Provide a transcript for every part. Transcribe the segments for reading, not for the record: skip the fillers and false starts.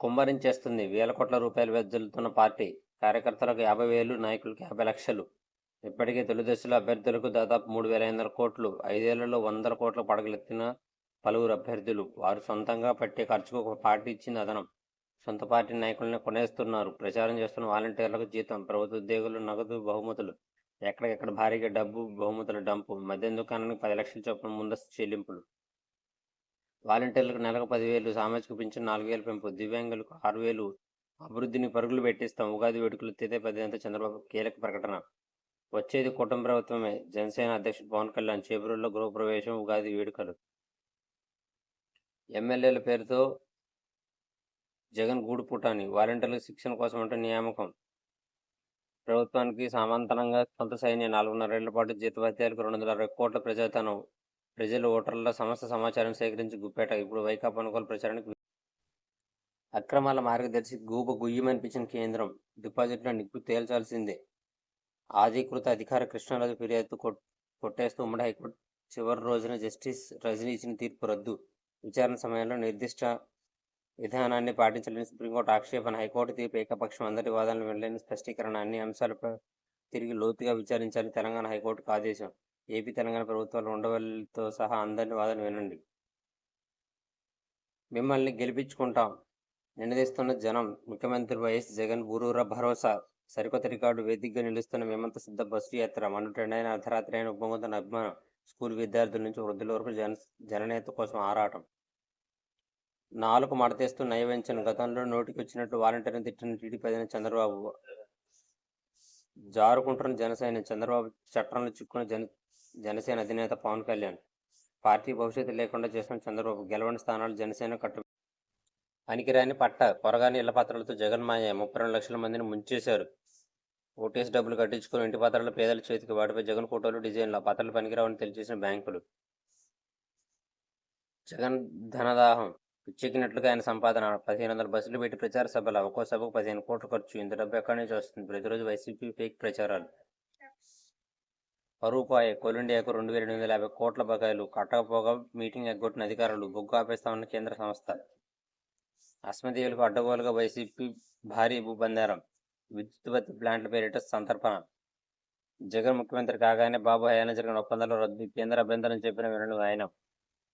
కుమ్మరించేస్తుంది. వేల కోట్ల రూపాయలు వెదజల్లుతున్న పార్టీ. కార్యకర్తలకు 50,000, నాయకులకు 50 లక్షలు. ఇప్పటికే తొలి దశలో అభ్యర్థులకు దాదాపు 3,500 కోట్లు. 5 ఏళ్లలో వందల కోట్ల పడగలెత్తిన పలువురు అభ్యర్థులు. వారు సొంతంగా పెట్టే ఖర్చుకు ఒక పార్టీ ఇచ్చింది అదనం. సొంత పార్టీ నాయకులనే కొనేస్తున్నారు. ప్రచారం చేస్తున్న వాలంటీర్లకు జీతం, ప్రభుత్వ ఉద్యోగులు నగదు బహుమతులు. ఎక్కడికెక్కడ భారీగా డబ్బు, బహుమతుల డంపు. మద్యం దుకాణానికి 10 లక్షల చొప్పున ముందస్తు చెల్లింపులు. వాలంటీర్లకు నెలకు 10,000, సామాజిక పింఛను 4,000 పెంపు, దివ్యాంగులకు 6,000. అభివృద్ధిని పరుగులు పెట్టిస్తాం. ఉగాది వేడుకలు తేదీ 10 చంద్రబాబు కీలక ప్రకటన. వచ్చేది కూటమి ప్రభుత్వమే. జనసేన అధ్యక్షుడు పవన్ కళ్యాణ్ చేబ్రోలులో గృహప్రవేశం, ఉగాది వేడుకలు. ఎమ్మెల్యేల పేరుతో జగన్ గూడు పుటాని. వాలంటీర్లకు శిక్షణ కోసమంటూ నియామకం. ప్రభుత్వానికి సమాంతరంగా సొంత సైన్యం. 4.5 ఏళ్ల పాటు జీతభత్యాలకు 260 కోట్ల ప్రజాధనం. ప్రజలు, ఓటర్ల సమస్త సమాచారం సేకరించి గుప్పేట. ఇప్పుడు వైకాపా అనుకూల ప్రచారానికి. అక్రమాల మార్గదర్శి గూబ గుయ్యమనిపించిన కేంద్రం. డిపాజిట్ల నిప్పు తేల్చాల్సిందే. అధీకృత అధికార కృష్ణరాజు ఫిర్యాదు కొట్టేస్తూ ఉమ్మడి హైకోర్టు చివరి రోజున జస్టిస్ రజనీ ఇచ్చిన తీర్పు రద్దు. విచారణ సమయంలో నిర్దిష్ట విధానాన్ని పాటించలేని సుప్రీంకోర్టు ఆక్షేపణ. హైకోర్టు తీర్పు ఏకపక్షం. అందరి వాదనలు వినలేని స్పష్టీకరణ. అన్ని అంశాలపై తిరిగి లోతుగా విచారించాలని తెలంగాణ హైకోర్టుకు ఆదేశం. ఏపీ, తెలంగాణ ప్రభుత్వాలు ఉండవల్లితో సహా అందరి వాదనలు వినండి. మిమ్మల్ని గెలిపించుకుంటాం. నినదిస్తున్న జనం. ముఖ్యమంత్రి వైఎస్ జగన్ ఊరూరా భరోసా. సరికొత్త రికార్డు. వేదికగా నిలుస్తున్న మేమంతా సిద్ధ బస్సు యాత్ర. మండుటెండైన అర్ధరాత్రి అయిన ఉప్పొంగుతున్న అభిమానం. స్కూల్ విద్యార్థుల నుంచి వృద్ధుల వరకు జననేత కోసం ఆరాటం. నాలుగు మడతేస్తూ నయవంచన. గతంలో నోటికొచ్చినట్లు వాలంటీర్ని తిట్టిన టీడీపీ అధినేత చంద్రబాబు. జారుకుంటున్న జనసేన. చంద్రబాబు చట్రంలో చిక్కున్న జనసేన అధినేత పవన్ కళ్యాణ్. పార్టీ భవిష్యత్తు లేకుండా చేస్తున్న చంద్రబాబు. గెలవని స్థానాలు జనసేన కట్టు. పనికిరాని పట్ట. కొరగాని ఇళ్ల పత్రాలతో జగన్ మాయ. 32 లక్షల మందిని ముంచేశారు. ఓటీఎస్ డబ్బులు కట్టించుకుని ఇంటి పత్రాలు పేదల చేతికి. వాటిపై జగన్ ఫోటోలు, డిజైన్లు. ఆ పత్రాలు పనికిరావని తెలియజేసిన బ్యాంకులు. జగన్ ధనదాహం. పిచ్చెక్కినట్లుగా ఆయన సంపాదన. 1,500 బస్సులు పెట్టి ప్రచార సభలు. ఒక్కో సభకు 15 కోట్లు ఖర్చు. ఇంత డబ్బు ఎక్కడి నుంచి వస్తుంది? ప్రతిరోజు వైసీపీ ఫేక్ ప్రచారాలు. పరువు పాయే. కోల్ ఇండియాకు 2,850 కోట్ల బకాయిలు. కట్టకపోగా మీటింగ్ ఎగ్గొట్టిన అధికారులు. బొగ్గు ఆపేస్తామన్న కేంద్ర సంస్థ. అస్మదీయులకు అడ్డగోలుగా వైసీపీ భారీ భూబందారం. విద్యుత్ ప్లాంట్ల పేరిట సంతర్పణ. జగన్ ముఖ్యమంత్రి కాగానే బాబు హయాన జరిగిన ఒప్పందాలు రద్దు. కేంద్ర అభ్యంతరం చెప్పిన వినడు ఆయన.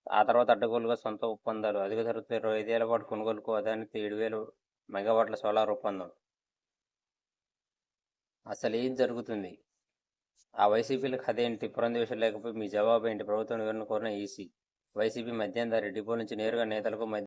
ఆ తర్వాత అడ్డగోలుగా సొంత ఒప్పందాలు. అధిక ధరతో 25 ఏళ్ల పాటు కొనుగోలుకు అదానికి 7,000 మెగావాట్ల సోలార్ ఒప్పందం. అసలు ఏం జరుగుతుంది? ఆ వైసీపీల కథ ఏంటి? పురంధేశ్వర్ లేకపోయి మీ జవాబు ఏంటి? ప్రభుత్వం వివరణ కోరిన ఈసీ. వైసీపీ మద్యం ధర. డిపో నుంచి నేరుగా నేతలకు